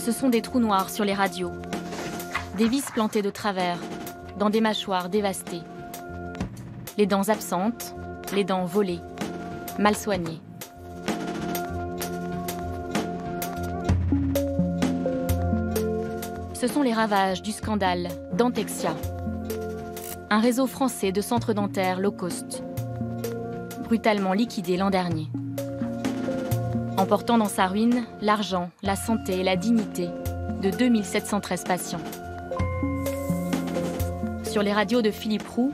Ce sont des trous noirs sur les radios, des vis plantées de travers, dans des mâchoires dévastées. Les dents absentes, les dents volées, mal soignées. Ce sont les ravages du scandale Dentexia, un réseau français de centres dentaires low cost, brutalement liquidé l'an dernier, emportant dans sa ruine l'argent, la santé et la dignité de 2713 patients. Sur les radios de Philippe Roux,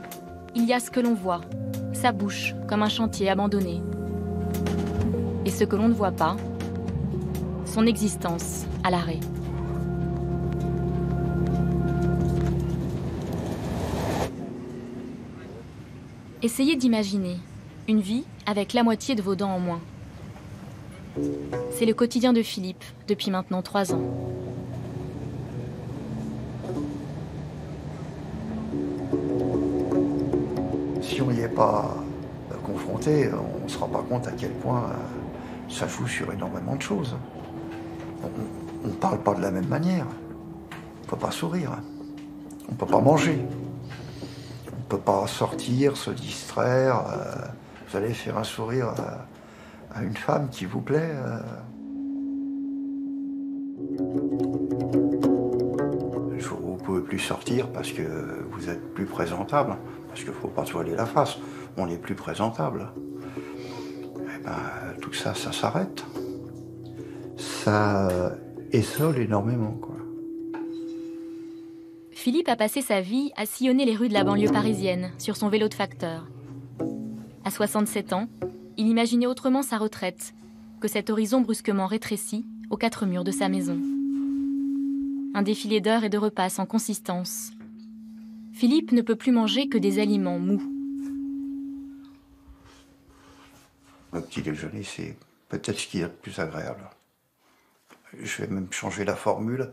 il y a ce que l'on voit, sa bouche comme un chantier abandonné. Et ce que l'on ne voit pas, son existence à l'arrêt. Essayez d'imaginer une vie avec la moitié de vos dents en moins. C'est le quotidien de Philippe depuis maintenant 3 ans. Si on n'y est pas confronté, on ne se rend pas compte à quel point ça joue sur énormément de choses. On ne parle pas de la même manière. On ne peut pas sourire. On ne peut pas manger. On ne peut pas sortir, se distraire. Vous allez faire un sourire à une femme qui vous plaît. Vous ne pouvez plus sortir parce que vous êtes plus présentable. Parce qu'il ne faut pas se voiler la face. On est plus présentable. Et ben, tout ça, ça s'arrête. Ça essole énormément, quoi. Philippe a passé sa vie à sillonner les rues de la banlieue parisienne sur son vélo de facteur. À 67 ans, il imaginait autrement sa retraite que cet horizon brusquement rétréci aux 4 murs de sa maison. Un défilé d'heures et de repas sans consistance. Philippe ne peut plus manger que des aliments mous. Le petit déjeuner, c'est peut-être ce qu'il y a de plus agréable. Je vais même changer la formule,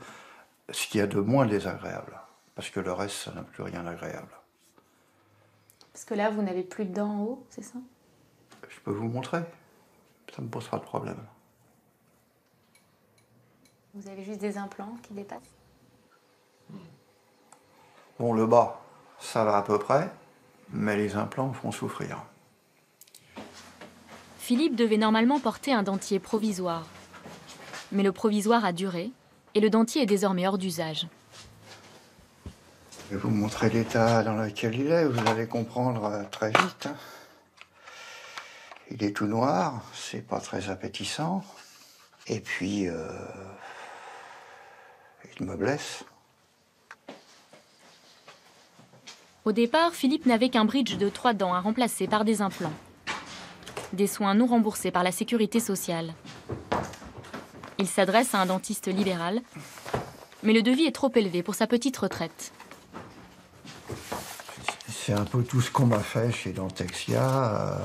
ce qu'il y a de moins désagréable. Parce que le reste, ça n'a plus rien d'agréable. Parce que là, vous n'avez plus de dents en haut, c'est ça? Je peux vous montrer. Ça me posera de problème. Vous avez juste des implants qui dépassent? Bon, le bas, ça va à peu près, mais les implants font souffrir. Philippe devait normalement porter un dentier provisoire. Mais le provisoire a duré et le dentier est désormais hors d'usage. Je vais vous montrer l'état dans lequel il est, vous allez comprendre très vite. Il est tout noir, c'est pas très appétissant. Et puis, il me blesse. Au départ, Philippe n'avait qu'un bridge de 3 dents à remplacer par des implants. Des soins non remboursés par la sécurité sociale. Il s'adresse à un dentiste libéral, mais le devis est trop élevé pour sa petite retraite. C'est un peu tout ce qu'on m'a fait chez Dentexia.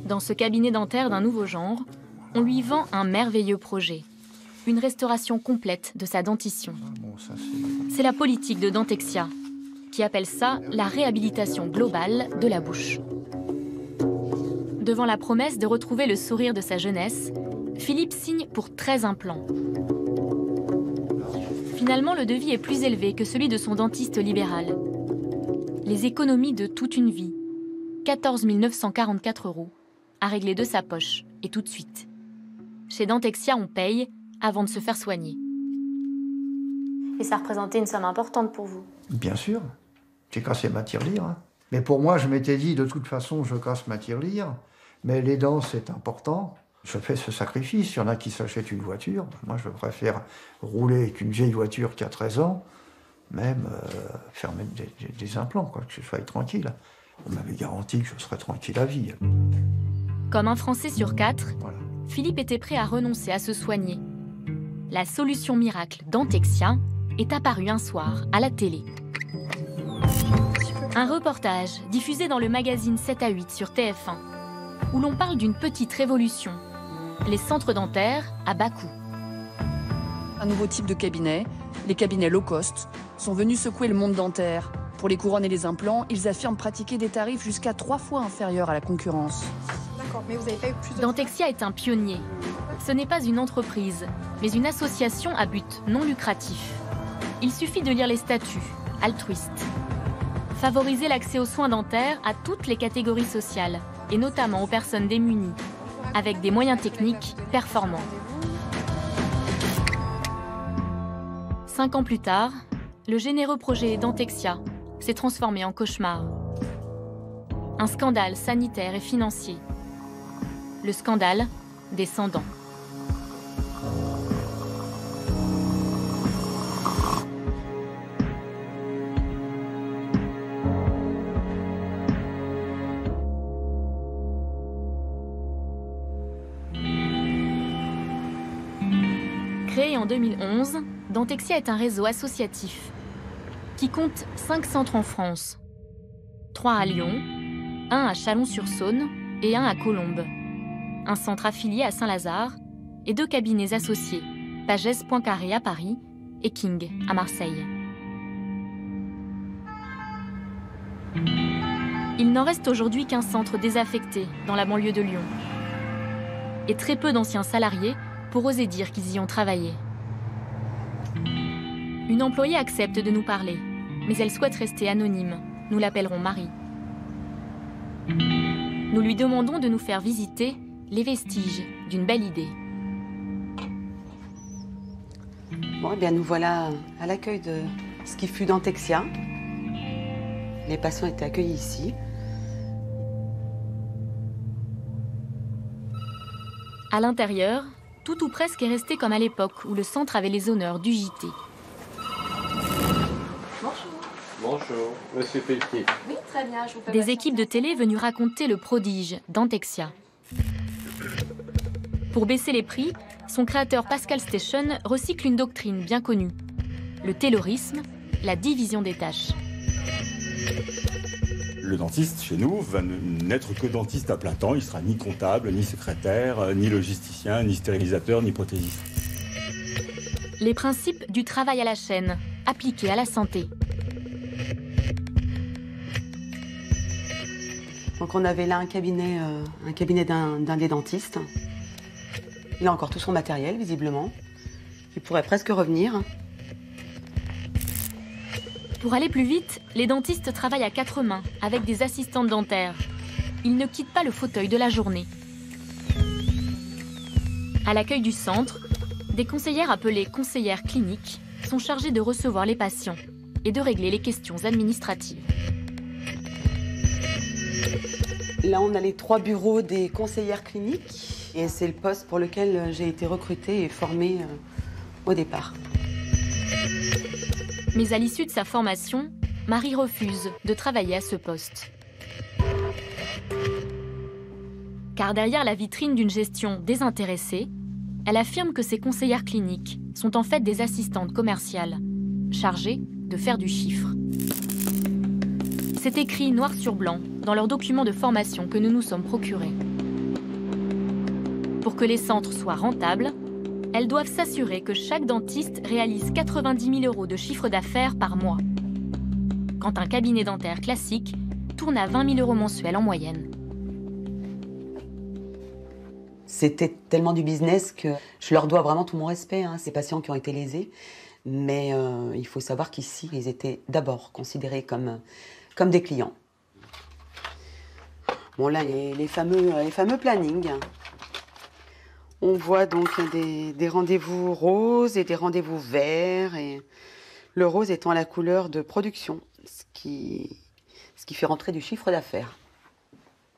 Dans ce cabinet dentaire d'un nouveau genre, on lui vend un merveilleux projet. Une restauration complète de sa dentition. Bon, ça, c'est la politique de Dentexia, qui appelle ça la réhabilitation globale de la bouche. Devant la promesse de retrouver le sourire de sa jeunesse, Philippe signe pour 13 implants. Finalement, le devis est plus élevé que celui de son dentiste libéral. Les économies de toute une vie, 14 944 €, à régler de sa poche, et tout de suite. Chez Dentexia, on paye avant de se faire soigner. Et ça représentait une somme importante pour vous? Bien sûr. J'ai cassé ma tirelire. Hein. Mais pour moi, je m'étais dit, de toute façon, je casse ma tirelire. Mais les dents, c'est important. Je fais ce sacrifice. Il y en a qui s'achètent une voiture. Moi, je préfère rouler avec une vieille voiture qui a 13 ans, même faire mettre des implants, quoi, que je sois tranquille. On m'avait garanti que je serais tranquille à vie. Comme un Français sur 4, voilà. Philippe était prêt à renoncer à se soigner. La solution miracle Dentexia est apparue un soir à la télé. Un reportage diffusé dans le magazine 7 à 8 sur TF1, où l'on parle d'une petite révolution. Les centres dentaires à bas coût. Un nouveau type de cabinet, les cabinets low cost, sont venus secouer le monde dentaire. Pour les couronnes et les implants, ils affirment pratiquer des tarifs jusqu'à 3 fois inférieurs à la concurrence. Dentexia est un pionnier. Ce n'est pas une entreprise, mais une association à but non lucratif. Il suffit de lire les statuts, altruistes. Favoriser l'accès aux soins dentaires à toutes les catégories sociales, et notamment aux personnes démunies, avec des moyens techniques performants. 5 ans plus tard, le généreux projet Dentexia s'est transformé en cauchemar. Un scandale sanitaire et financier. Le scandale des 100 dents. Créé en 2011, Dentexia est un réseau associatif qui compte 5 centres en France. 3 à Lyon, 1 à Chalon-sur-Saône et 1 à Colombes. Un centre affilié à Saint-Lazare et 2 cabinets associés, Pagès Poincaré à Paris et King à Marseille. Il n'en reste aujourd'hui qu'un centre désaffecté dans la banlieue de Lyon. Et très peu d'anciens salariés pour oser dire qu'ils y ont travaillé. Une employée accepte de nous parler, mais elle souhaite rester anonyme. Nous l'appellerons Marie. Nous lui demandons de nous faire visiter les vestiges d'une belle idée. Bon, eh bien, nous voilà à l'accueil de ce qui fut Dentexia. Les patients étaient accueillis ici. À l'intérieur, tout ou presque est resté comme à l'époque où le centre avait les honneurs du JT. Bonjour, monsieur Pelletier. Oui, très bien, je vous fais Des équipes de télé venues raconter le prodige Dentexia. Pour baisser les prix, son créateur Pascal Station recycle une doctrine bien connue. Le taylorisme, la division des tâches. Le dentiste, chez nous, va n'être que dentiste à plein temps. Il ne sera ni comptable, ni secrétaire, ni logisticien, ni stérilisateur, ni prothésiste. Les principes du travail à la chaîne, appliqués à la santé. Donc on avait là un cabinet d'un des dentistes. Il a encore tout son matériel, visiblement. Il pourrait presque revenir. Pour aller plus vite, les dentistes travaillent à 4 mains, avec des assistantes dentaires. Ils ne quittent pas le fauteuil de la journée. À l'accueil du centre, des conseillères appelées conseillères cliniques sont chargées de recevoir les patients et de régler les questions administratives. Là, on a les 3 bureaux des conseillères cliniques. Et c'est le poste pour lequel j'ai été recrutée et formée au départ. Mais à l'issue de sa formation, Marie refuse de travailler à ce poste. Car derrière la vitrine d'une gestion désintéressée, elle affirme que ses conseillères cliniques sont en fait des assistantes commerciales, chargées de faire du chiffre. C'est écrit noir sur blanc dans leurs documents de formation que nous nous sommes procurés. Pour que les centres soient rentables, elles doivent s'assurer que chaque dentiste réalise 90 000 € de chiffre d'affaires par mois. Quand un cabinet dentaire classique tourne à 20 000 € mensuels en moyenne. C'était tellement du business que je leur dois vraiment tout mon respect, ces patients qui ont été lésés. Mais il faut savoir qu'ici, ils étaient d'abord considérés comme des clients. Bon, là, les fameux plannings. On voit donc des rendez-vous roses et des rendez-vous verts. Et le rose étant la couleur de production, ce qui fait rentrer du chiffre d'affaires.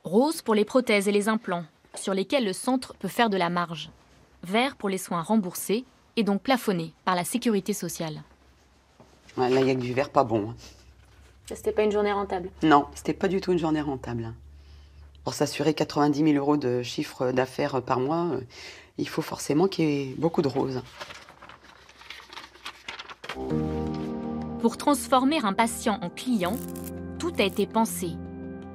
Rose pour les prothèses et les implants, sur lesquels le centre peut faire de la marge. Vert pour les soins remboursés et donc plafonnés par la sécurité sociale. Ouais, là, il y a que du vert pas bon. C'était pas une journée rentable? Non, c'était pas du tout une journée rentable. Pour s'assurer 90 000 € de chiffre d'affaires par mois, il faut forcément qu'il y ait beaucoup de roses. Pour transformer un patient en client, tout a été pensé.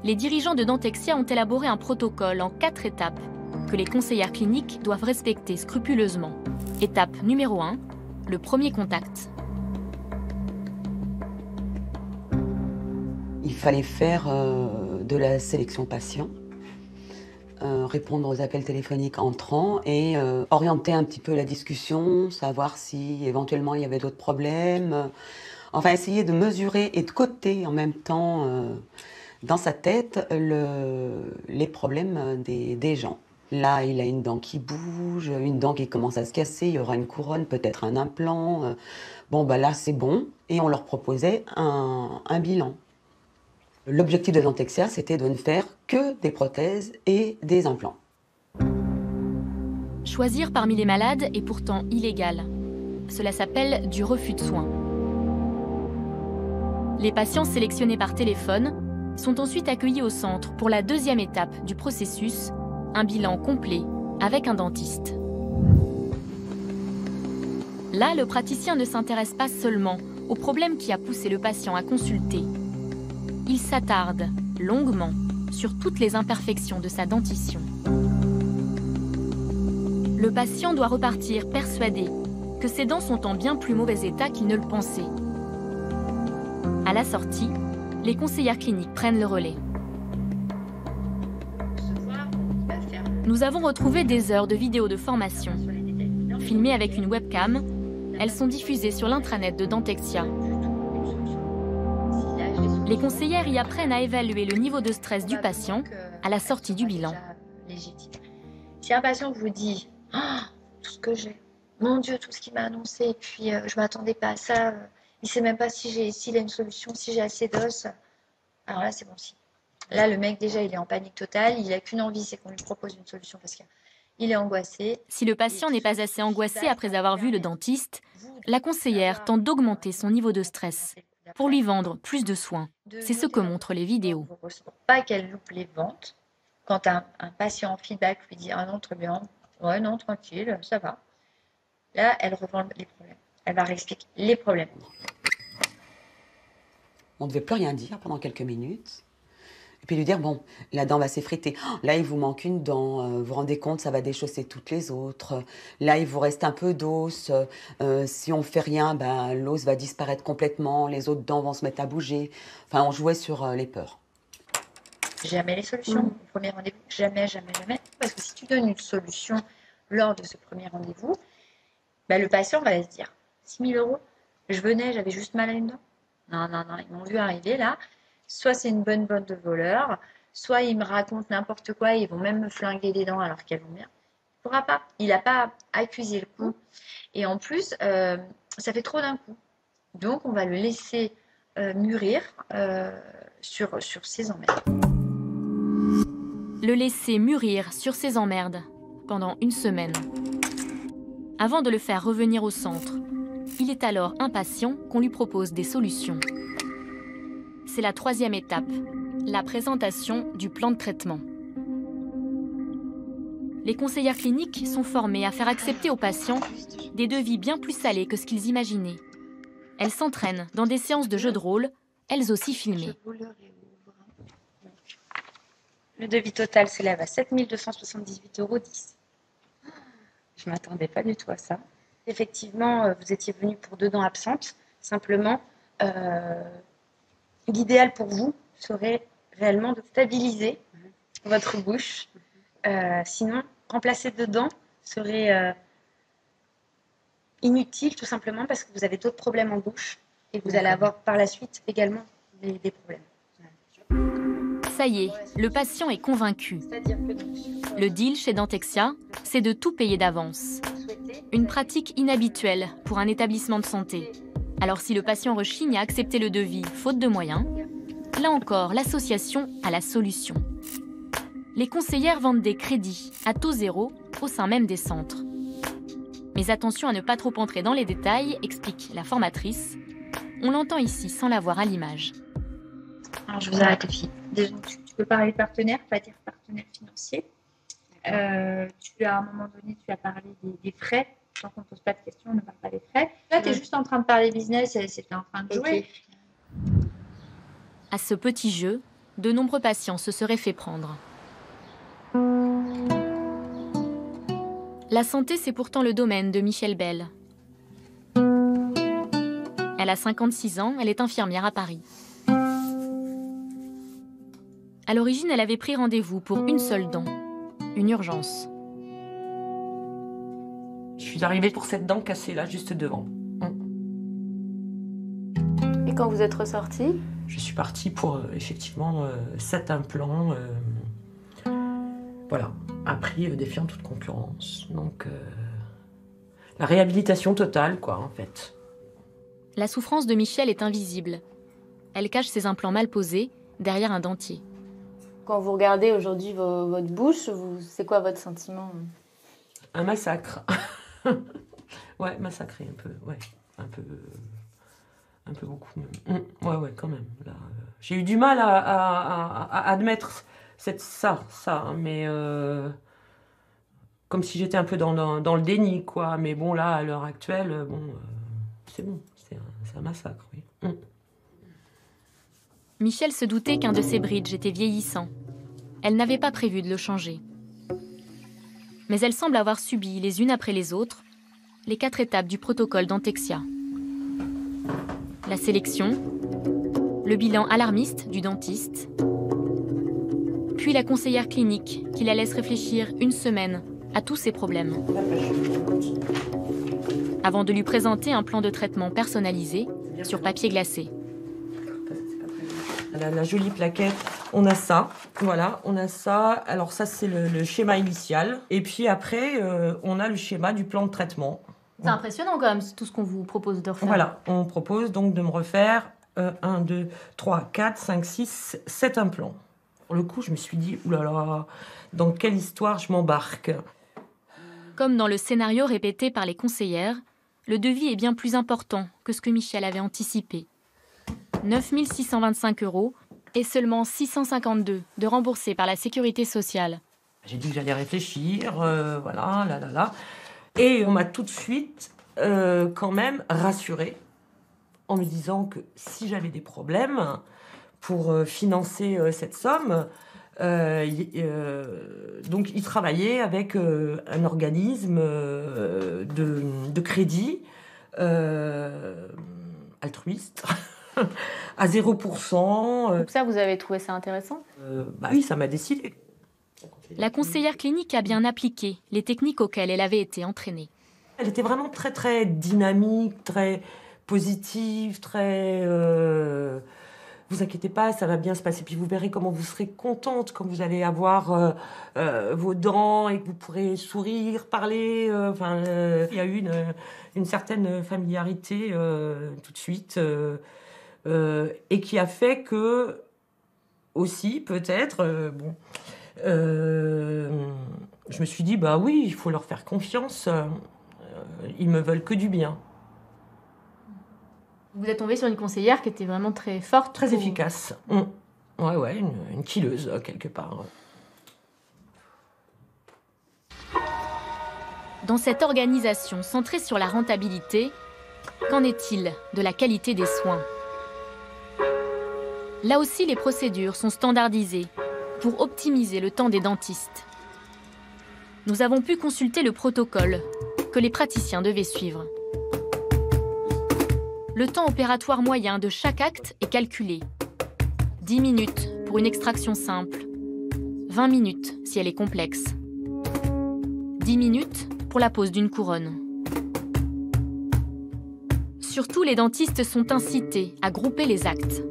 Les dirigeants de Dentexia ont élaboré un protocole en 4 étapes que les conseillères cliniques doivent respecter scrupuleusement. Étape numéro 1, le premier contact. Il fallait faire de la sélection patient. répondre aux appels téléphoniques entrants et orienter un petit peu la discussion, savoir si éventuellement il y avait d'autres problèmes. Enfin, essayer de mesurer et de coter en même temps dans sa tête les problèmes des gens. Là, il a une dent qui bouge, une dent qui commence à se casser, il y aura une couronne, peut-être un implant. Bon, bah là, c'est bon. Et on leur proposait un bilan. L'objectif de Dentexia, c'était de ne faire que des prothèses et des implants. Choisir parmi les malades est pourtant illégal. Cela s'appelle du refus de soins. Les patients sélectionnés par téléphone sont ensuite accueillis au centre pour la deuxième étape du processus, un bilan complet avec un dentiste. Là, le praticien ne s'intéresse pas seulement au problème qui a poussé le patient à consulter. Il s'attarde longuement sur toutes les imperfections de sa dentition. Le patient doit repartir persuadé que ses dents sont en bien plus mauvais état qu'il ne le pensait. À la sortie, les conseillères cliniques prennent le relais. Nous avons retrouvé des heures de vidéos de formation. Filmées avec une webcam, elles sont diffusées sur l'intranet de Dentexia. Les conseillères y apprennent à évaluer le niveau de stress du patient à la sortie du bilan. Si un patient vous dit « Oh, tout ce que j'ai, mon Dieu, tout ce qu'il m'a annoncé, et puis je ne m'attendais pas à ça, il ne sait même pas s'il a une solution, si j'ai assez d'os. » Alors là, c'est bon signe. Là, le mec, déjà, il est en panique totale, il n'a qu'une envie, c'est qu'on lui propose une solution parce qu'il est angoissé. Si le patient n'est pas assez angoissé après avoir vu le dentiste, la conseillère tente d'augmenter son niveau de stress pour lui vendre plus de soins. C'est ce que montrent les vidéos. Il ne faut pas qu'elle loupe les ventes. Quand un patient en feedback lui dit « Ah non, très bien, ouais, non, tranquille, ça va », là, elle revend les problèmes. Elle va réexpliquer les problèmes. On ne devait plus rien dire pendant quelques minutes. Et puis lui dire, bon, la dent va s'effriter. Oh, là, il vous manque une dent. Vous vous rendez compte, ça va déchausser toutes les autres. Là, il vous reste un peu d'os. Si on ne fait rien, ben, l'os va disparaître complètement. Les autres dents vont se mettre à bouger. Enfin, on jouait sur les peurs. Jamais les solutions au premier rendez-vous. Jamais, jamais, jamais. Parce que si tu donnes une solution lors de ce premier rendez-vous, ben, le patient va se dire, 6 000 €, je venais, j'avais juste mal à une dent. Non, non, non, ils m'ont vu arriver là. Soit c'est une bonne bande de voleurs, soit ils me racontent n'importe quoi, ils vont même me flinguer les dents alors qu'elles vont bien. Il ne pourra pas. Il n'a pas accusé le coup. Et en plus, ça fait trop d'un coup. Donc, on va le laisser mûrir sur ses emmerdes. Le laisser mûrir sur ses emmerdes pendant une semaine. Avant de le faire revenir au centre, il est alors impatient qu'on lui propose des solutions. C'est la troisième étape, la présentation du plan de traitement. Les conseillères cliniques sont formées à faire accepter aux patients des devis bien plus salés que ce qu'ils imaginaient. Elles s'entraînent dans des séances de jeux de rôle, elles aussi filmées. Le devis total s'élève à 7 278,10 €. Je ne m'attendais pas du tout à ça. Effectivement, vous étiez venu pour 2 dents absentes. Simplement, l'idéal pour vous serait réellement de stabiliser votre bouche. Sinon, remplacer 2 dents serait inutile, tout simplement parce que vous avez d'autres problèmes en bouche et vous allez avoir par la suite également des problèmes. Ça y est, le patient est convaincu. Le deal chez Dentexia, c'est de tout payer d'avance. Une pratique inhabituelle pour un établissement de santé. Alors si le patient rechigne à accepter le devis faute de moyens, là encore, l'association a la solution. Les conseillères vendent des crédits à taux zéro au sein même des centres. Mais attention à ne pas trop entrer dans les détails, explique la formatrice. On l'entend ici sans la voir à l'image. Alors, je vous arrête, les filles. Déjà, tu peux parler de partenaire, pas dire partenaire financier. À un moment donné, tu as parlé des frais. Tant qu'on ne pose pas de questions, on ne parle pas des frais. Là, tu es juste en train de parler business et c'était en train de jouer. À ce petit jeu, de nombreux patients se seraient fait prendre. La santé, c'est pourtant le domaine de Michèle Bell. Elle a 56 ans, elle est infirmière à Paris. À l'origine, elle avait pris rendez-vous pour une seule dent. une urgence. Je suis arrivée pour cette dent cassée là, juste devant. Et quand vous êtes ressortie? Je suis partie pour effectivement 7 implants. Voilà, à prix défiant toute concurrence. Donc la réhabilitation totale, quoi, en fait. La souffrance de Michel est invisible. Elle cache ses implants mal posés derrière un dentier. Quand vous regardez aujourd'hui votre bouche, c'est quoi votre sentiment? Un massacre. Ouais, massacré un peu, ouais. Un peu beaucoup même. Ouais, quand même. Là, j'ai eu du mal à admettre ça, mais comme si j'étais un peu dans le déni, quoi. Mais bon, là, à l'heure actuelle, c'est bon, c'est un massacre, oui. Michel se doutait qu'un de ses bridges était vieillissant. Elle n'avait pas prévu de le changer. Mais elle semble avoir subi, les unes après les autres, les 4 étapes du protocole Dentexia. La sélection, le bilan alarmiste du dentiste, puis la conseillère clinique qui la laisse réfléchir 1 semaine à tous ses problèmes. Avant de lui présenter un plan de traitement personnalisé sur papier glacé. La jolie plaquette, on a ça, voilà, on a ça. Alors ça, c'est le schéma initial. Et puis après, on a le schéma du plan de traitement. C'est impressionnant quand même, tout ce qu'on vous propose de refaire. Voilà, on propose donc de me refaire 1, 2, 3, 4, 5, 6, 7 implants. Pour le coup, je me suis dit, oulala, dans quelle histoire je m'embarque? Comme dans le scénario répété par les conseillères, le devis est bien plus important que ce que Michel avait anticipé. 9 625 € et seulement 652 de remboursés par la sécurité sociale. J'ai dit que j'allais réfléchir, voilà, là. Et on m'a tout de suite, quand même, rassurée en me disant que si j'avais des problèmes pour financer cette somme, donc ils travaillaient avec un organisme de crédit altruiste. À 0%. Donc ça, vous avez trouvé ça intéressant? Oui, ça m'a décidé. La conseillère clinique a bien appliqué les techniques auxquelles elle avait été entraînée. Elle était vraiment très, très dynamique, très positive, très... Vous inquiétez pas, ça va bien se passer. Puis vous verrez comment vous serez contente quand vous allez avoir vos dents et que vous pourrez sourire, parler. Il y a eu une certaine familiarité tout de suite. Et qui a fait que, aussi, peut-être, je me suis dit, bah oui, il faut leur faire confiance, ils me veulent que du bien. Vous êtes tombée sur une conseillère qui était vraiment très forte. Très efficace. Ouais, une killeuse, quelque part. Dans cette organisation centrée sur la rentabilité, qu'en est-il de la qualité des soins ? Là aussi, les procédures sont standardisées pour optimiser le temps des dentistes. Nous avons pu consulter le protocole que les praticiens devaient suivre. Le temps opératoire moyen de chaque acte est calculé. 10 minutes pour une extraction simple, 20 minutes si elle est complexe, 10 minutes pour la pose d'une couronne. Surtout, les dentistes sont incités à grouper les actes.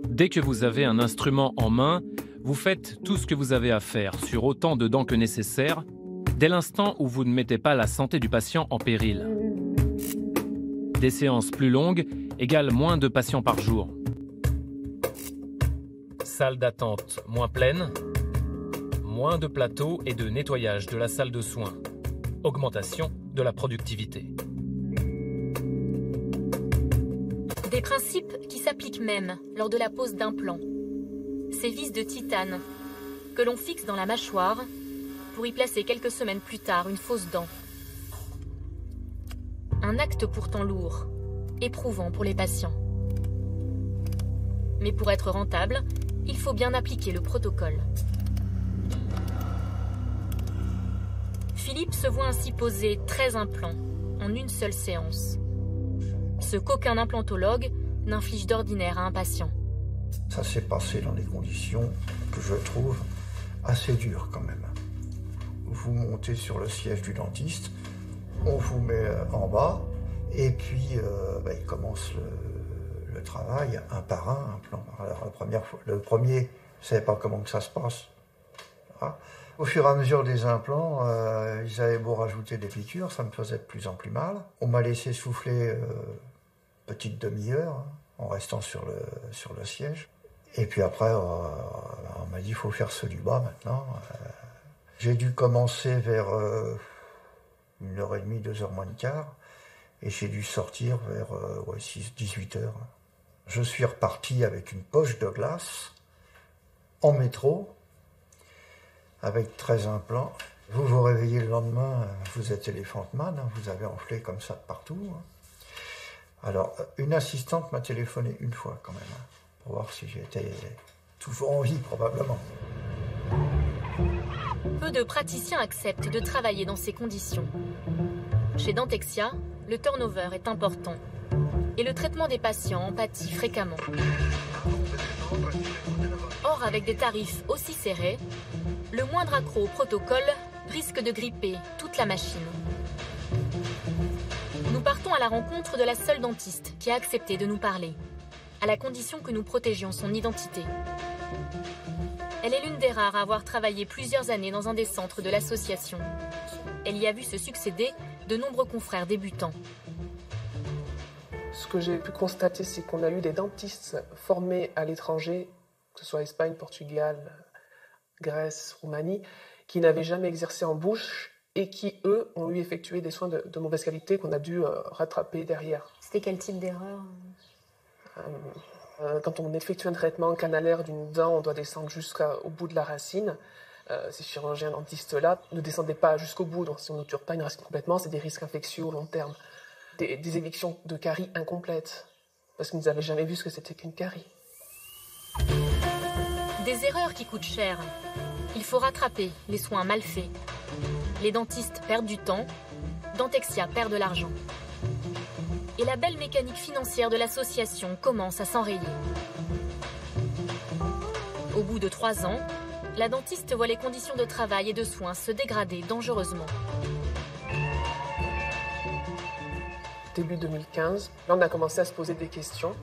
Dès que vous avez un instrument en main, vous faites tout ce que vous avez à faire sur autant de dents que nécessaire, dès l'instant où vous ne mettez pas la santé du patient en péril. Des séances plus longues égale moins de patients par jour. Salle d'attente moins pleine, moins de plateaux et de nettoyage de la salle de soins. Augmentation de la productivité. Des principes qui s'appliquent même lors de la pose d'implants. Ces vis de titane que l'on fixe dans la mâchoire pour y placer quelques semaines plus tard une fausse dent. Un acte pourtant lourd, éprouvant pour les patients. Mais pour être rentable, il faut bien appliquer le protocole. Philippe se voit ainsi poser 13 implants en une seule séance. Ce qu'aucun implantologue n'inflige d'ordinaire à un patient. Ça s'est passé dans des conditions que je trouve assez dures quand même. vous montez sur le siège du dentiste, on vous met en bas, et puis il commence le travail un par un plan. Alors, le premier, je ne savais pas comment que ça se passe. Voilà. Au fur et à mesure des implants, ils avaient beau rajouter des piqûres, ça me faisait de plus en plus mal. On m'a laissé souffler petite demi-heure, en restant sur le siège. Et puis après, on m'a dit, il faut faire ceux du bas maintenant. J'ai dû commencer vers 1h30, 2h moins le quart, et j'ai dû sortir vers 18h. Je suis reparti avec une poche de glace, en métro, avec 13 implants. Vous vous réveillez le lendemain, vous êtes Elephant Man, vous avez enflé comme ça de partout. Alors, une assistante m'a téléphoné une fois quand même, pour voir si j'étais toujours en vie, probablement. Peu de praticiens acceptent de travailler dans ces conditions. Chez Dentexia, le turnover est important et le traitement des patients en pâtit fréquemment. Or, avec des tarifs aussi serrés, le moindre accroc au protocole risque de gripper toute la machine. Nous partons à la rencontre de la seule dentiste qui a accepté de nous parler, à la condition que nous protégions son identité. Elle est l'une des rares à avoir travaillé plusieurs années dans un des centres de l'association. Elle y a vu se succéder de nombreux confrères débutants. Ce que j'ai pu constater, c'est qu'on a eu des dentistes formés à l'étranger, que ce soit Espagne, Portugal, Grèce, Roumanie, qui n'avaient jamais exercé en bouche et qui, eux, ont eu effectué des soins de mauvaise qualité qu'on a dû rattraper derrière. C'était quel type d'erreur? Quand on effectue un traitement canalaire d'une dent, on doit descendre jusqu'au bout de la racine. Ces chirurgiens dentistes-là ne descendaient pas jusqu'au bout, donc si on n'obture pas une racine complètement, c'est des risques infectieux au long terme. Des évictions de caries incomplètes, parce qu'ils n'avaient jamais vu ce que c'était qu'une carie. Des erreurs qui coûtent cher. Il faut rattraper les soins mal faits. Les dentistes perdent du temps, Dentexia perd de l'argent. Et la belle mécanique financière de l'association commence à s'enrayer. Au bout de 3 ans, la dentiste voit les conditions de travail et de soins se dégrader dangereusement. Début 2015, là on a commencé à se poser des questions.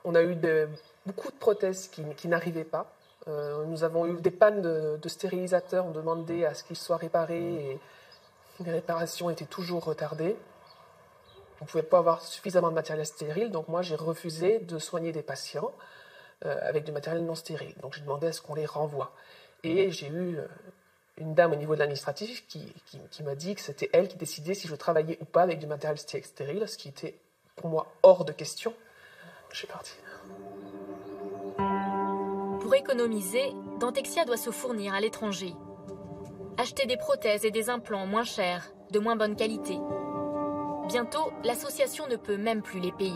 On a eu beaucoup de prothèses qui n'arrivaient pas. Nous avons eu des pannes de stérilisateurs, on demandait à ce qu'ils soient réparés et les réparations étaient toujours retardées. On ne pouvait pas avoir suffisamment de matériel stérile, donc moi j'ai refusé de soigner des patients avec du matériel non stérile. Donc j'ai demandé à ce qu'on les renvoie. Et j'ai eu une dame au niveau de l'administratif qui m'a dit que c'était elle qui décidait si je travaillais ou pas avec du matériel stérile, ce qui était pour moi hors de question. Je suis partie. Pour économiser, Dentexia doit se fournir à l'étranger. Acheter des prothèses et des implants moins chers, de moins bonne qualité. Bientôt, l'association ne peut même plus les payer.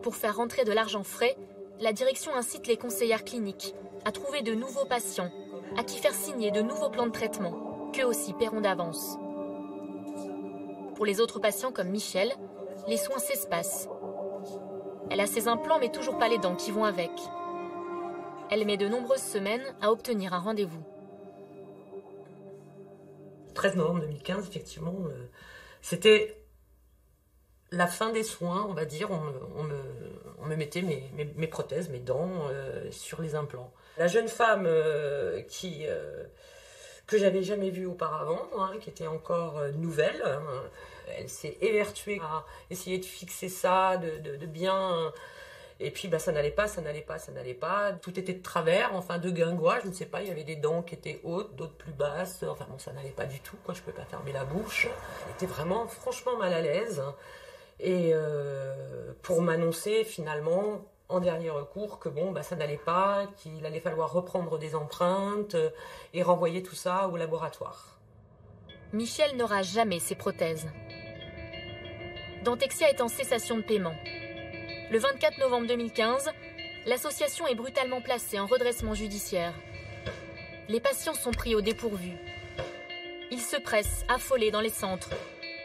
Pour faire rentrer de l'argent frais, la direction incite les conseillères cliniques à trouver de nouveaux patients, à qui faire signer de nouveaux plans de traitement, qu'eux aussi paieront d'avance. Pour les autres patients comme Michel, les soins s'espacent. Elle a ses implants mais toujours pas les dents qui vont avec. Elle met de nombreuses semaines à obtenir un rendez-vous. 13 novembre 2015, effectivement, c'était la fin des soins, on va dire. On me mettait mes prothèses, mes dents sur les implants. La jeune femme que j'avais jamais vue auparavant, qui était encore nouvelle, elle s'est évertuée à essayer de fixer ça, de bien... Et puis ça n'allait pas. Tout était de travers, de guingois, je ne sais pas, il y avait des dents qui étaient hautes, d'autres plus basses. Ça n'allait pas du tout, je ne pouvais pas fermer la bouche. Elle était vraiment, franchement mal à l'aise. Et pour m'annoncer finalement, en dernier recours, que ça n'allait pas, qu'il allait falloir reprendre des empreintes et renvoyer tout ça au laboratoire. Michel n'aura jamais ses prothèses. Dentexia est en cessation de paiement. Le 24 novembre 2015, l'association est brutalement placée en redressement judiciaire. Les patients sont pris au dépourvu. Ils se pressent, affolés dans les centres,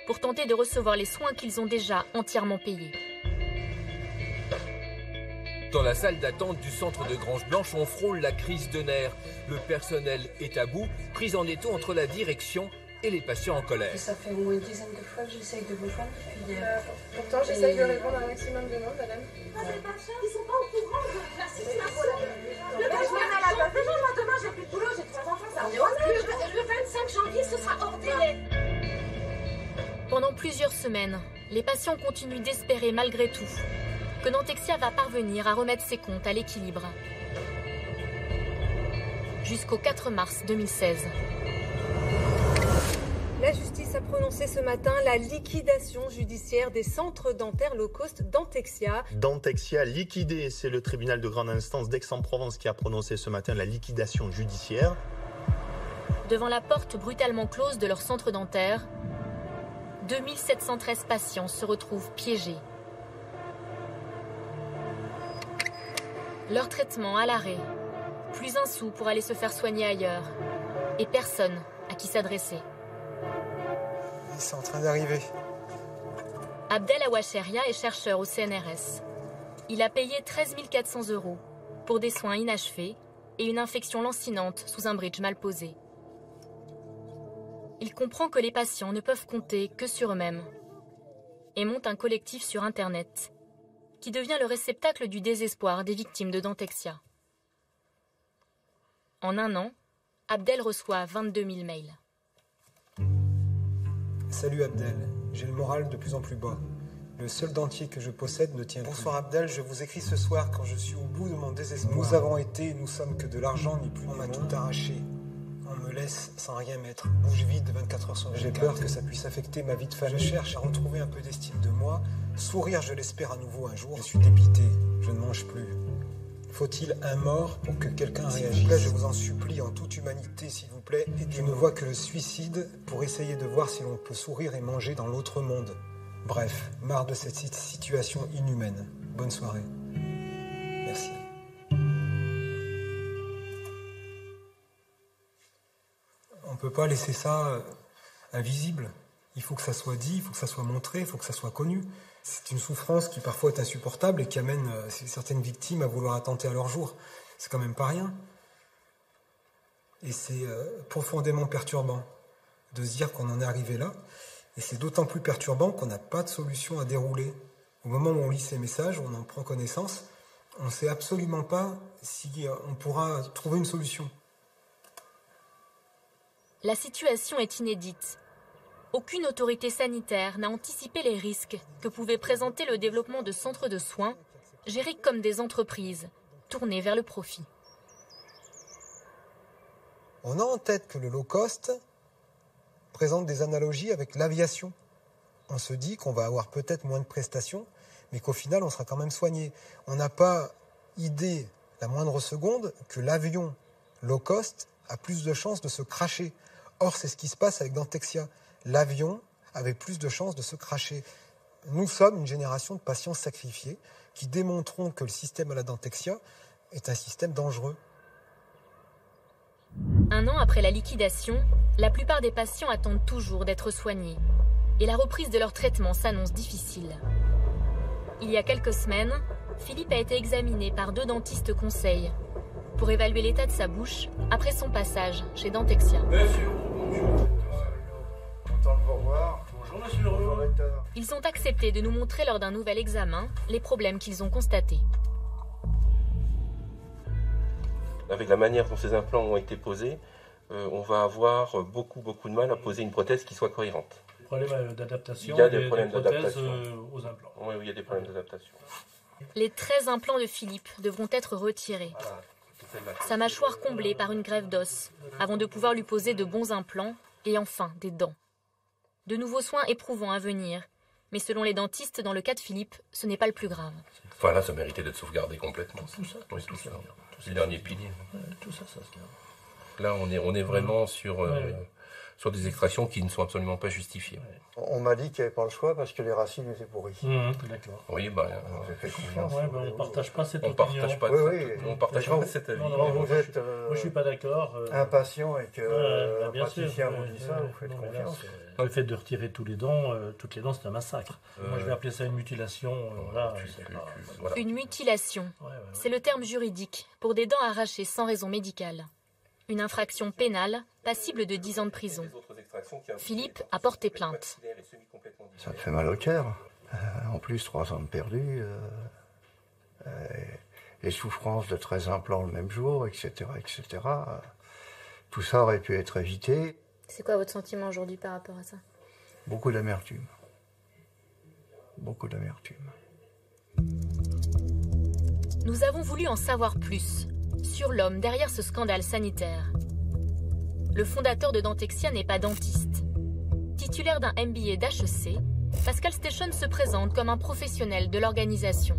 pour tenter de recevoir les soins qu'ils ont déjà entièrement payés. Dans la salle d'attente du centre de Grange Blanche, on frôle la crise de nerfs. Le personnel est à bout, pris en étau entre la direction et les patients en colère. Ça fait au moins une dizaine de fois que j'essaye de vous joindre. Pourtant, j'essaye de répondre à un maximum de monde, madame. Les patients, ils sont pas au courant de la situation. Le 20 juin, demain, j'ai plus de boulot, j'ai 3 enfants, ça le 25 janvier, ce sera hors délai. Pendant plusieurs semaines, les patients continuent d'espérer malgré tout que Dentexia va parvenir à remettre ses comptes à l'équilibre. Jusqu'au 4 mars 2016. La justice a prononcé ce matin la liquidation judiciaire des centres dentaires low cost Dentexia. Dentexia liquidé, c'est le tribunal de grande instance d'Aix-en-Provence qui a prononcé ce matin la liquidation judiciaire. Devant la porte brutalement close de leur centre dentaire, 2713 patients se retrouvent piégés. Leur traitement à l'arrêt, plus un sou pour aller se faire soigner ailleurs, et personne à qui s'adresser. C'est en train d'arriver. Abdel Awacheria est chercheur au CNRS. Il a payé 13 400 € pour des soins inachevés et une infection lancinante sous un bridge mal posé. Il comprend que les patients ne peuvent compter que sur eux-mêmes et monte un collectif sur Internet qui devient le réceptacle du désespoir des victimes de Dentexia. En un an, Abdel reçoit 22 000 mails. Salut Abdel, j'ai le moral de plus en plus bas. Le seul dentier que je possède ne tient plus. Bonsoir Abdel, je vous écris ce soir quand je suis au bout de mon désespoir. Nous avons été et nous sommes que de l'argent, ni plus. On m'a tout arraché. On me laisse sans rien mettre. Bouche vide 24 heures sur 24. J'ai peur que ça puisse affecter ma vie de famille. Je cherche à retrouver un peu d'estime de moi. Sourire, je l'espère à nouveau un jour. Je suis dépité, je ne mange plus. Faut-il un mort pour que quelqu'un réagisse? S'il vous plaît, je vous en supplie, en toute humanité, s'il vous plaît, je ne vois que le suicide pour essayer de voir si l'on peut sourire et manger dans l'autre monde. Bref, marre de cette situation inhumaine. Bonne soirée. Merci. On ne peut pas laisser ça invisible. Il faut que ça soit dit, il faut que ça soit montré, il faut que ça soit connu. C'est une souffrance qui parfois est insupportable et qui amène certaines victimes à vouloir attenter à leur jour. C'est quand même pas rien. Et c'est profondément perturbant de se dire qu'on en est arrivé là. Et c'est d'autant plus perturbant qu'on n'a pas de solution à dérouler. Au moment où on lit ces messages, où on en prend connaissance, on ne sait absolument pas si on pourra trouver une solution. La situation est inédite. Aucune autorité sanitaire n'a anticipé les risques que pouvait présenter le développement de centres de soins, gérés comme des entreprises, tournées vers le profit. On a en tête que le low cost présente des analogies avec l'aviation. On se dit qu'on va avoir peut-être moins de prestations, mais qu'au final, on sera quand même soigné. On n'a pas idée, la moindre seconde, que l'avion low cost a plus de chances de se crasher. Or, c'est ce qui se passe avec Dentexia. L'avion avait plus de chances de se crasher. Nous sommes une génération de patients sacrifiés qui démontreront que le système à la Dentexia est un système dangereux. Un an après la liquidation, la plupart des patients attendent toujours d'être soignés. Et la reprise de leur traitement s'annonce difficile. Il y a quelques semaines, Philippe a été examiné par 2 dentistes conseils pour évaluer l'état de sa bouche après son passage chez Dentexia. Content de vous revoir. Bonjour monsieur le recteur. Ils ont accepté de nous montrer lors d'un nouvel examen les problèmes qu'ils ont constatés. Avec la manière dont ces implants ont été posés, on va avoir beaucoup de mal à poser une prothèse qui soit cohérente. Des problèmes d'adaptation. Il y a des problèmes d'adaptation aux implants. Oui, il y a des problèmes d'adaptation. Les 13 implants de Philippe devront être retirés. Sa mâchoire comblée par une greffe d'os, avant de pouvoir lui poser de bons implants et enfin des dents. De nouveaux soins éprouvants à venir, mais selon les dentistes, dans le cas de Philippe, ce n'est pas le plus grave. Voilà, ça méritait d'être sauvegardé complètement. Tout ça. Oui, tout ça. Les derniers piliers. Tout ça, ça se garde. Là, on est vraiment sur des extractions qui ne sont absolument pas justifiées. On m'a dit qu'il n'y avait pas le choix parce que les racines étaient pourries. D'accord. Oui, j'ai fait confiance. On ne partage pas cette on opinion. On partage pas cet avis. Quand vous êtes moi, je suis pas d'accord. impatient et que un bien praticien sûr, vous dit ça, vous faites confiance. Le fait de retirer toutes les dents, c'est un massacre. Moi, je vais appeler ça une mutilation. Une mutilation, c'est le terme juridique pour des dents arrachées sans raison médicale. Une infraction pénale passible de 10 ans de prison. Philippe a porté plainte. Ça me fait mal au cœur. En plus, 3 ans de perdu. Les souffrances de 13 implants le même jour, etc. etc. Tout ça aurait pu être évité. C'est quoi votre sentiment aujourd'hui par rapport à ça? Beaucoup d'amertume. Beaucoup d'amertume. Nous avons voulu en savoir plus sur l'homme derrière ce scandale sanitaire. Le fondateur de Dentexia n'est pas dentiste. Titulaire d'un MBA d'HEC, Pascal Station se présente comme un professionnel de l'organisation.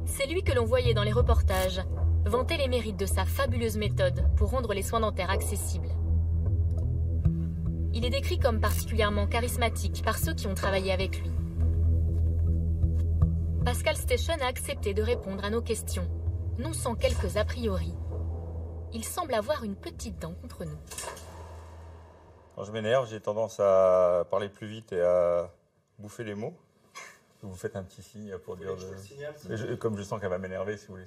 C'est lui que l'on voyait dans les reportages vanter les mérites de sa fabuleuse méthode pour rendre les soins dentaires accessibles. Il est décrit comme particulièrement charismatique par ceux qui ont travaillé avec lui. Pascal Station a accepté de répondre à nos questions, non sans quelques a priori. Il semble avoir une petite dent contre nous. Quand je m'énerve, j'ai tendance à parler plus vite et à bouffer les mots. Vous faites un petit signe pour dire... Comme je sens qu'elle va m'énerver, si vous voulez.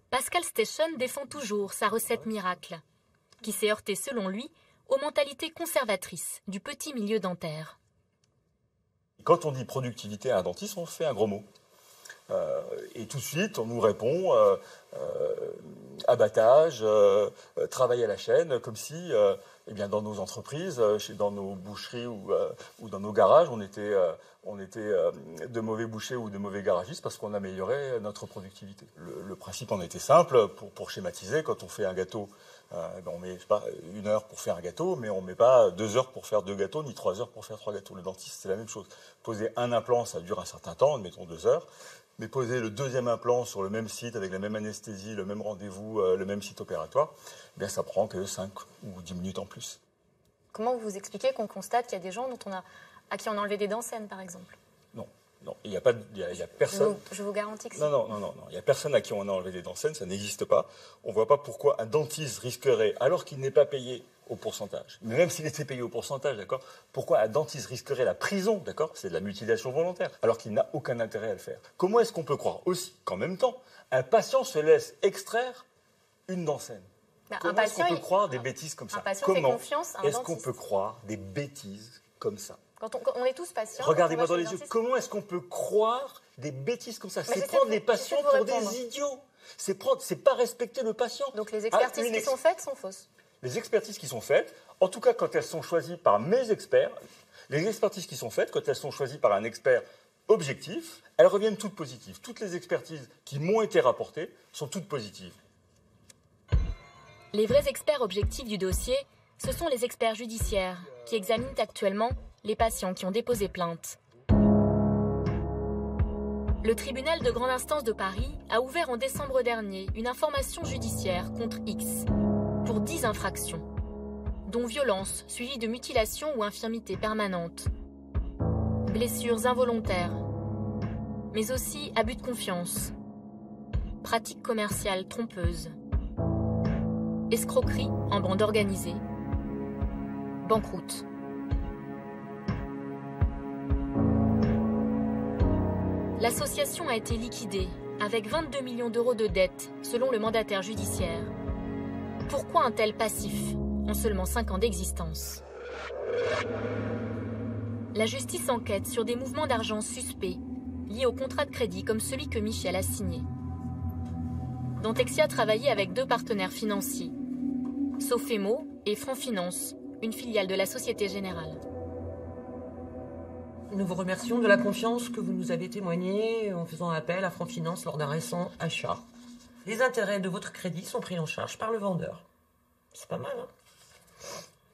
Pascal Station défend toujours sa recette miracle, qui s'est heurtée, selon lui, aux mentalités conservatrices du petit milieu dentaire. Quand on dit productivité à un dentiste, on fait un gros mot. Et tout de suite, on nous répond abattage, travail à la chaîne, comme si eh bien, dans nos entreprises, dans nos boucheries ou dans nos garages, on était de mauvais bouchers ou de mauvais garagistes parce qu'on améliorait notre productivité. Le principe en était simple, pour schématiser, quand on fait un gâteau, on met 1 heure pour faire un gâteau, mais on ne met pas 2 heures pour faire 2 gâteaux, ni 3 heures pour faire 3 gâteaux. Le dentiste, c'est la même chose. Poser un implant, ça dure un certain temps, mettons 2 heures. Mais poser le 2e implant sur le même site, avec la même anesthésie, le même rendez-vous, le même site opératoire, eh bien, ça prend que 5 ou 10 minutes en plus. Comment vous expliquez qu'on constate qu'il y a des gens à qui on a enlevé des dents saines, par exemple? Non, il n'y a pas, il y a personne. Je vous garantis que si. Non, il n'y a personne à qui on a enlevé des dents saines, ça n'existe pas. On ne voit pas pourquoi un dentiste risquerait, alors qu'il n'est pas payé au pourcentage, mais même s'il était payé au pourcentage, d'accord, pourquoi un dentiste risquerait la prison, d'accord, c'est de la mutilation volontaire, alors qu'il n'a aucun intérêt à le faire. Comment est-ce qu'on peut croire aussi qu'en même temps, un patient se laisse extraire une dent saine? Comment est-ce qu'on peut croire des bêtises comme ça? Comment est-ce qu'on peut croire des bêtises comme ça? Quand on est tous patients. Regardez-moi dans les yeux. Comment est-ce qu'on peut croire des bêtises comme ça? C'est prendre les patients pour des idiots. C'est pas respecter le patient. Donc les expertises qui sont faites sont fausses. Les expertises qui sont faites, en tout cas quand elles sont choisies par mes experts, les expertises qui sont faites, quand elles sont choisies par un expert objectif, elles reviennent toutes positives. Toutes les expertises qui m'ont été rapportées sont toutes positives. Les vrais experts objectifs du dossier, ce sont les experts judiciaires qui examinent actuellement les patients qui ont déposé plainte. Le tribunal de grande instance de Paris a ouvert en décembre dernier une information judiciaire contre X pour 10 infractions, dont violence suivie de mutilation ou infirmité permanente, blessures involontaires, mais aussi abus de confiance, pratiques commerciales trompeuses, escroquerie en bande organisée, banqueroute. L'association a été liquidée avec 22 millions d'euros de dettes, selon le mandataire judiciaire. Pourquoi un tel passif en seulement 5 ans d'existence? La justice enquête sur des mouvements d'argent suspects liés au contrat de crédit comme celui que Michel a signé. Dentexia travaillait avec 2 partenaires financiers, Sofemo et Franc Finance, une filiale de la Société Générale. Nous vous remercions de la confiance que vous nous avez témoignée en faisant appel à Franc Finance lors d'un récent achat. Les intérêts de votre crédit sont pris en charge par le vendeur. C'est pas mal, hein?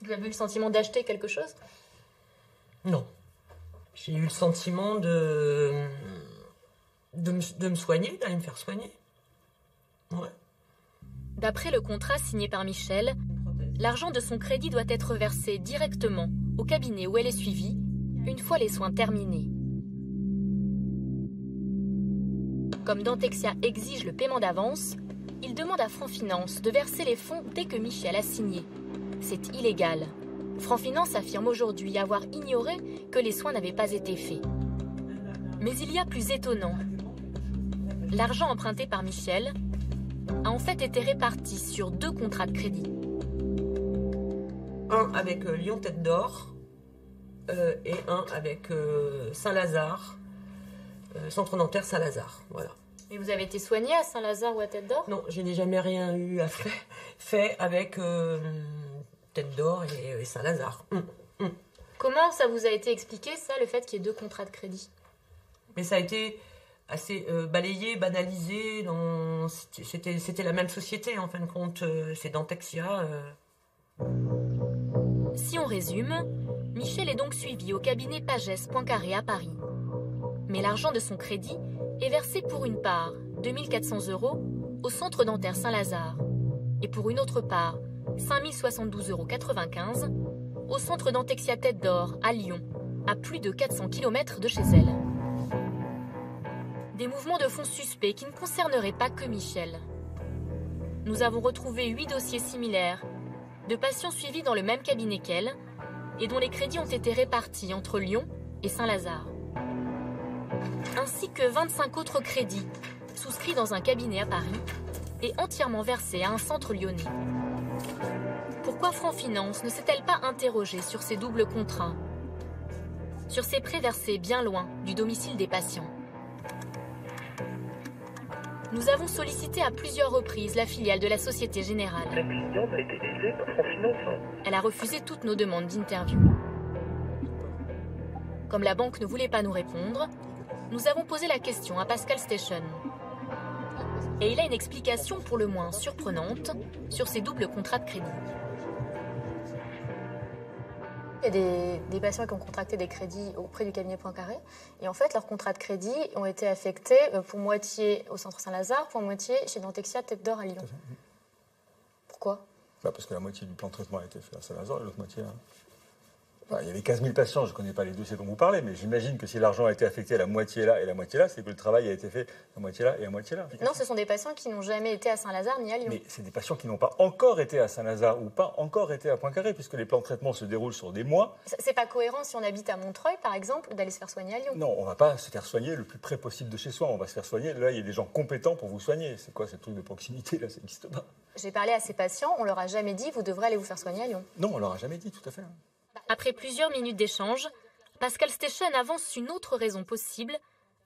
Vous avez eu le sentiment d'acheter quelque chose? Non. J'ai eu le sentiment de me soigner, d'aller me faire soigner. Ouais. D'après le contrat signé par Michel, l'argent de son crédit doit être versé directement au cabinet où elle est suivie, une fois les soins terminés. Comme Dentexia exige le paiement d'avance, il demande à Franc Finance de verser les fonds dès que Michel a signé. C'est illégal. Franc Finance affirme aujourd'hui avoir ignoré que les soins n'avaient pas été faits. Mais il y a plus étonnant. L'argent emprunté par Michel a en fait été réparti sur 2 contrats de crédit. Un avec Lyon Tête d'Or et un avec Saint-Lazare, Centre Dentaire Saint-Lazare. Voilà. Et vous avez été soigné à Saint-Lazare ou à Tête d'Or? Non, je n'ai jamais rien eu à fait avec Tête d'Or et Saint-Lazare. Comment ça vous a été expliqué, ça, le fait qu'il y ait 2 contrats de crédit? Mais ça a été assez balayé, banalisé. C'était la même société, en fin de compte. C'est Dentexia. Si on résume, Michel est donc suivi au cabinet Pagès Poincaré à Paris. Mais l'argent de son crédit est versé pour une part, 2 400 € au centre dentaire Saint-Lazare, et pour une autre part, 5 072,95 € au centre Dentexia Tête d'Or à Lyon, à plus de 400 km de chez elle. Des mouvements de fonds suspects qui ne concerneraient pas que Michel. Nous avons retrouvé 8 dossiers similaires de patients suivis dans le même cabinet qu'elle et dont les crédits ont été répartis entre Lyon et Saint-Lazare. Ainsi que 25 autres crédits souscrits dans un cabinet à Paris et entièrement versés à un centre lyonnais. Pourquoi Franc Finance ne s'est-elle pas interrogée sur ces doubles contrats, sur ces prêts versés bien loin du domicile des patients? Nous avons sollicité à plusieurs reprises la filiale de la Société Générale. La cliente a été lésée par Franc Finance. Elle a refusé toutes nos demandes d'interview. Comme la banque ne voulait pas nous répondre, nous avons posé la question à Pascal Station. Et il a une explication pour le moins surprenante sur ces doubles contrats de crédit. Il y a des patients qui ont contracté des crédits auprès du cabinet Poincaré et en fait leurs contrats de crédit ont été affectés pour moitié au centre Saint-Lazare, pour moitié chez Dentexia Tête d'Or à Lyon. Pourquoi? Parce que la moitié du plan de traitement a été fait à Saint-Lazare et l'autre moitié... il y avait 15 000 patients, je ne connais pas les dossiers dont vous parlez, mais j'imagine que si l'argent a été affecté à la moitié là et la moitié là, c'est que le travail a été fait à moitié là et à moitié là. Non, ce sont des patients qui n'ont jamais été à Saint-Lazare ni à Lyon. Mais c'est des patients qui n'ont pas encore été à Saint-Lazare ou pas encore été à Poincaré, puisque les plans de traitement se déroulent sur des mois. C'est pas cohérent si on habite à Montreuil, par exemple, d'aller se faire soigner à Lyon. Non, on ne va pas se faire soigner le plus près possible de chez soi. On va se faire soigner. Là, il y a des gens compétents pour vous soigner. C'est quoi ce truc de proximité là? Ça n'existe pas. J'ai parlé à ces patients, on leur a jamais dit vous devrez aller vous faire soigner à Lyon. Non, on leur a jamais dit, tout à fait. Après plusieurs minutes d'échange, Pascal Station avance une autre raison possible,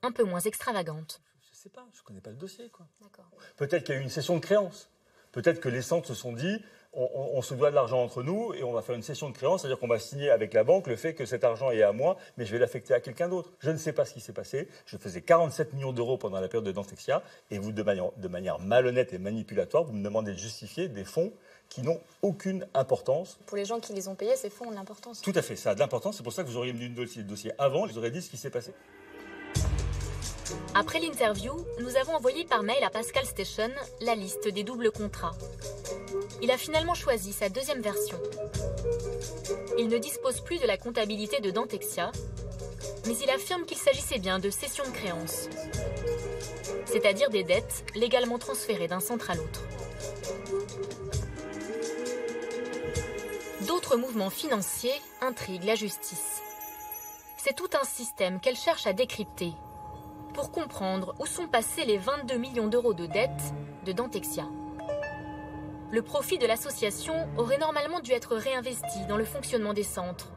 un peu moins extravagante. Je ne sais pas, je ne connais pas le dossier, quoi. D'accord. Peut-être qu'il y a eu une cession de créances. Peut-être que les centres se sont dit, on se doit de l'argent entre nous et on va faire une cession de créances, c'est-à-dire qu'on va signer avec la banque le fait que cet argent est à moi, mais je vais l'affecter à quelqu'un d'autre. Je ne sais pas ce qui s'est passé. Je faisais 47 millions d'euros pendant la période de Dentexia et vous, de manière malhonnête et manipulatoire, vous me demandez de justifier des fonds qui n'ont aucune importance. Pour les gens qui les ont payés, ces fonds ont de l'importance. Tout à fait, ça a de l'importance. C'est pour ça que vous auriez mené le dossier avant, je vous aurais dit ce qui s'est passé. Après l'interview, nous avons envoyé par mail à Pascal Station la liste des doubles contrats. Il a finalement choisi sa deuxième version. Il ne dispose plus de la comptabilité de Dentexia, mais il affirme qu'il s'agissait bien de cession de créances, c'est-à-dire des dettes légalement transférées d'un centre à l'autre. D'autres mouvements financiers intriguent la justice. C'est tout un système qu'elle cherche à décrypter pour comprendre où sont passés les 22 millions d'euros de dettes de Dentexia. Le profit de l'association aurait normalement dû être réinvesti dans le fonctionnement des centres.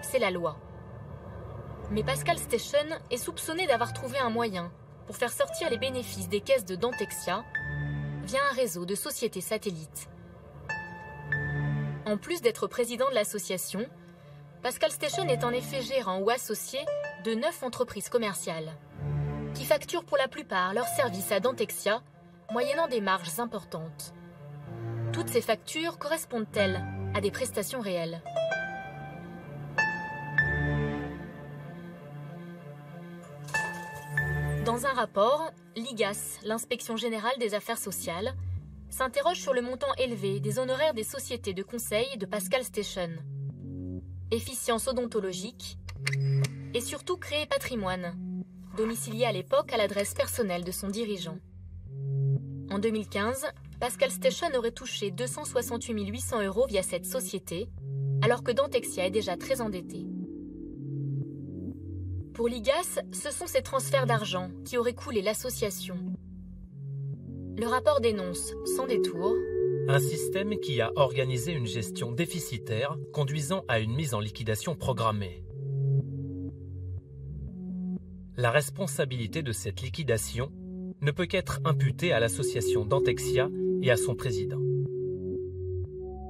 C'est la loi. Mais Pascal Station est soupçonné d'avoir trouvé un moyen pour faire sortir les bénéfices des caisses de Dentexia via un réseau de sociétés satellites. En plus d'être président de l'association, Pascal Station est en effet gérant ou associé de 9 entreprises commerciales qui facturent pour la plupart leurs services à Dentexia, moyennant des marges importantes. Toutes ces factures correspondent-elles à des prestations réelles? Dans un rapport, l'IGAS, l'Inspection Générale des Affaires Sociales, s'interroge sur le montant élevé des honoraires des sociétés de conseil de Pascal Station. Efficience odontologique et surtout créer patrimoine, domicilié à l'époque à l'adresse personnelle de son dirigeant. En 2015, Pascal Station aurait touché 268 800 € via cette société, alors que Dentexia est déjà très endetté. Pour l'IGAS, ce sont ces transferts d'argent qui auraient coulé l'association. Le rapport dénonce, sans détour, un système qui a organisé une gestion déficitaire, conduisant à une mise en liquidation programmée. La responsabilité de cette liquidation ne peut qu'être imputée à l'association Dentexia et à son président.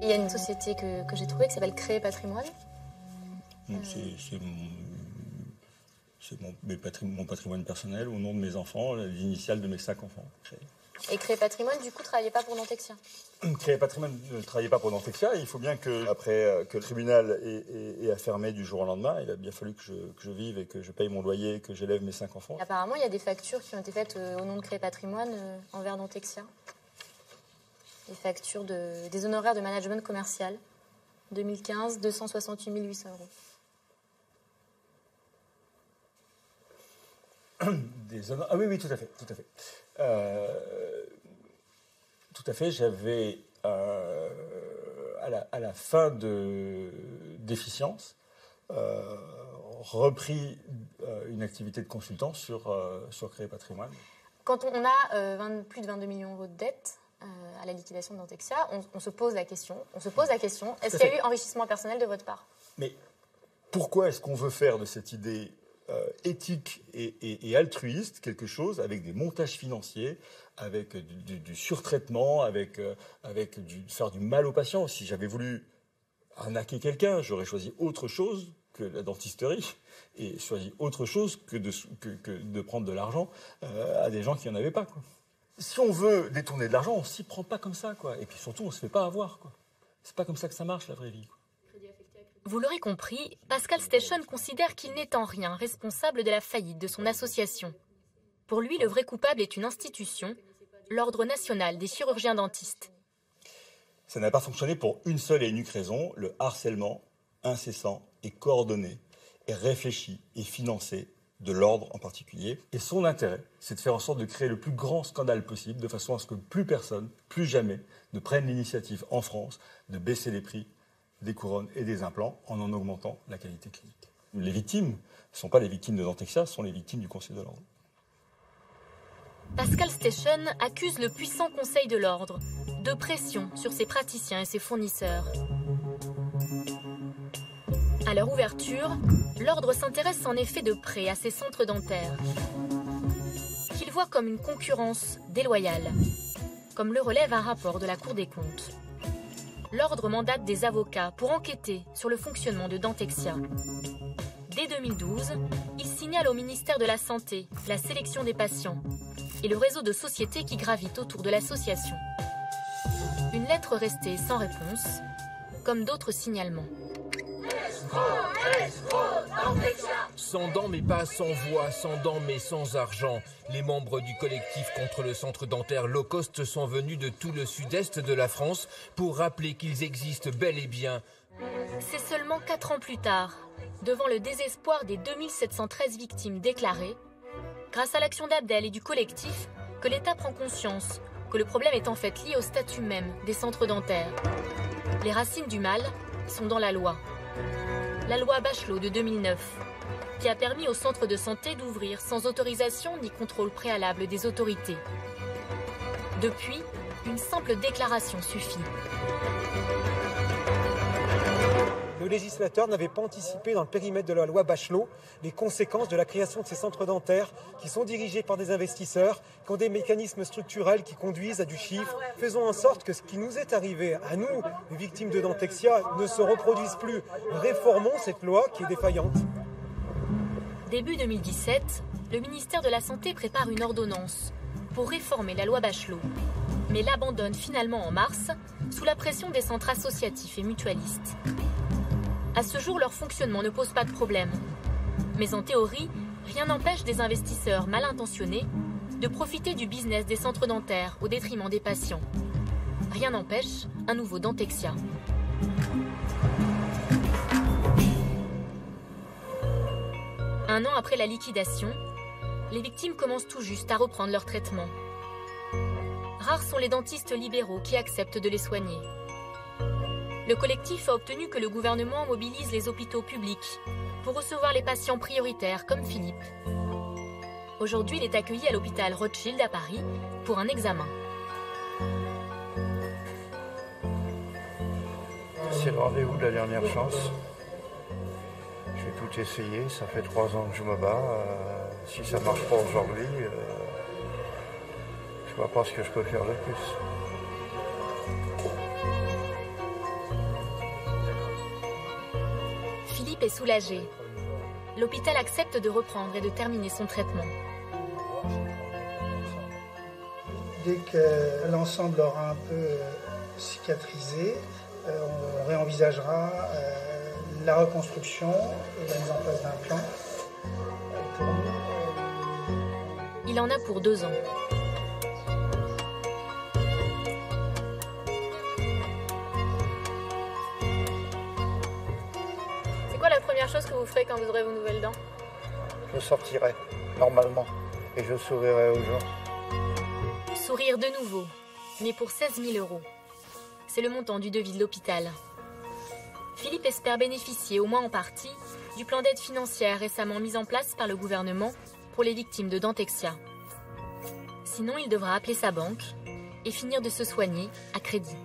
Il y a une société que j'ai trouvée qui s'appelle Créer Patrimoine. C'est mon patrimoine personnel au nom de mes enfants, l'initiale de mes 5 enfants. Et Créer Patrimoine, du coup, ne travaillait pas pour Dentexia. Créer Patrimoine ne travaillait pas pour Dentexia. Il faut bien que, après que le tribunal ait fermé du jour au lendemain, il a bien fallu que je vive et que je paye mon loyer, que j'élève mes 5 enfants. Et apparemment, il y a des factures qui ont été faites au nom de Créer Patrimoine envers Dentexia. Des factures des honoraires de management commercial. 2015, 268 800 €. Ah oui, tout à fait. Tout à fait, j'avais, à la fin de déficience, repris une activité de consultant sur Créer Patrimoine. Quand on a plus de 22 millions € de dettes à la liquidation de Dentexia, on se pose la question, est-ce qu'il y a eu enrichissement personnel de votre part? Mais pourquoi est-ce qu'on veut faire de cette idée éthique et altruiste quelque chose avec des montages financiers, avec du surtraitement, avec faire du mal aux patients? Si j'avais voulu arnaquer quelqu'un, j'aurais choisi autre chose que la dentisterie et choisi autre chose que de prendre de l'argent à des gens qui n'en avaient pas, quoi. Si on veut détourner de l'argent, on s'y prend pas comme ça, quoi. Et puis surtout, on se fait pas avoir, quoi. C'est pas comme ça que ça marche, la vraie vie, quoi. Vous l'aurez compris, Pascal Station considère qu'il n'est en rien responsable de la faillite de son association. Pour lui, le vrai coupable est une institution, l'Ordre national des chirurgiens dentistes. Ça n'a pas fonctionné pour une seule et unique raison, le harcèlement incessant et coordonné et réfléchi et financé de l'ordre en particulier. Et son intérêt, c'est de faire en sorte de créer le plus grand scandale possible, de façon à ce que plus personne, plus jamais, ne prenne l'initiative en France de baisser les prix des couronnes et des implants en augmentant la qualité clinique. Les victimes ne sont pas les victimes de Dentexia, ce sont les victimes du Conseil de l'Ordre. Pascal Station accuse le puissant Conseil de l'Ordre de pression sur ses praticiens et ses fournisseurs. À leur ouverture, l'Ordre s'intéresse en effet de près à ces centres dentaires, qu'il voit comme une concurrence déloyale, comme le relève un rapport de la Cour des comptes. L'Ordre mandate des avocats pour enquêter sur le fonctionnement de Dentexia. Dès 2012, il signale au ministère de la Santé la sélection des patients et le réseau de sociétés qui gravitent autour de l'association. Une lettre restée sans réponse, comme d'autres signalements. Sans dents mais pas sans voix, sans dents mais sans argent. Les membres du collectif contre le centre dentaire low cost sont venus de tout le sud-est de la France pour rappeler qu'ils existent bel et bien. C'est seulement 4 ans plus tard, devant le désespoir des 2713 victimes déclarées, grâce à l'action d'Abdel et du collectif, que l'État prend conscience que le problème est en fait lié au statut même des centres dentaires. Les racines du mal sont dans la loi. La loi Bachelot de 2009, qui a permis aux centres de santé d'ouvrir sans autorisation ni contrôle préalable des autorités. Depuis, une simple déclaration suffit. Le législateur n'avait pas anticipé dans le périmètre de la loi Bachelot les conséquences de la création de ces centres dentaires qui sont dirigés par des investisseurs, qui ont des mécanismes structurels qui conduisent à du chiffre. Faisons en sorte que ce qui nous est arrivé à nous, les victimes de Dentexia, ne se reproduise plus. Réformons cette loi qui est défaillante. Début 2017, le ministère de la Santé prépare une ordonnance pour réformer la loi Bachelot, mais l'abandonne finalement en mars sous la pression des centres associatifs et mutualistes. À ce jour, leur fonctionnement ne pose pas de problème. Mais en théorie, rien n'empêche des investisseurs mal intentionnés de profiter du business des centres dentaires au détriment des patients. Rien n'empêche, un nouveau Dentexia. Un an après la liquidation, les victimes commencent tout juste à reprendre leur traitement. Rares sont les dentistes libéraux qui acceptent de les soigner. Le collectif a obtenu que le gouvernement mobilise les hôpitaux publics pour recevoir les patients prioritaires comme Philippe. Aujourd'hui, il est accueilli à l'hôpital Rothschild à Paris pour un examen. C'est le rendez-vous de la dernière chance. Je vais tout essayer, ça fait 3 ans que je me bats. Si ça ne marche pas aujourd'hui, je ne vois pas ce que je peux faire de plus. Philippe est soulagé. L'hôpital accepte de reprendre et de terminer son traitement. Dès que l'ensemble aura un peu cicatrisé, on réenvisagera la reconstruction et la mise en place d'un plan. Il en a pour 2 ans. C'est quoi la première chose que vous ferez quand vous aurez vos nouvelles dents? Je sortirai, normalement, et je sourirai aux gens. Sourire de nouveau, mais pour 16 000 €. C'est le montant du devis de l'hôpital. Philippe espère bénéficier, au moins en partie, du plan d'aide financière récemment mis en place par le gouvernement pour les victimes de Dentexia. Sinon, il devra appeler sa banque et finir de se soigner à crédit.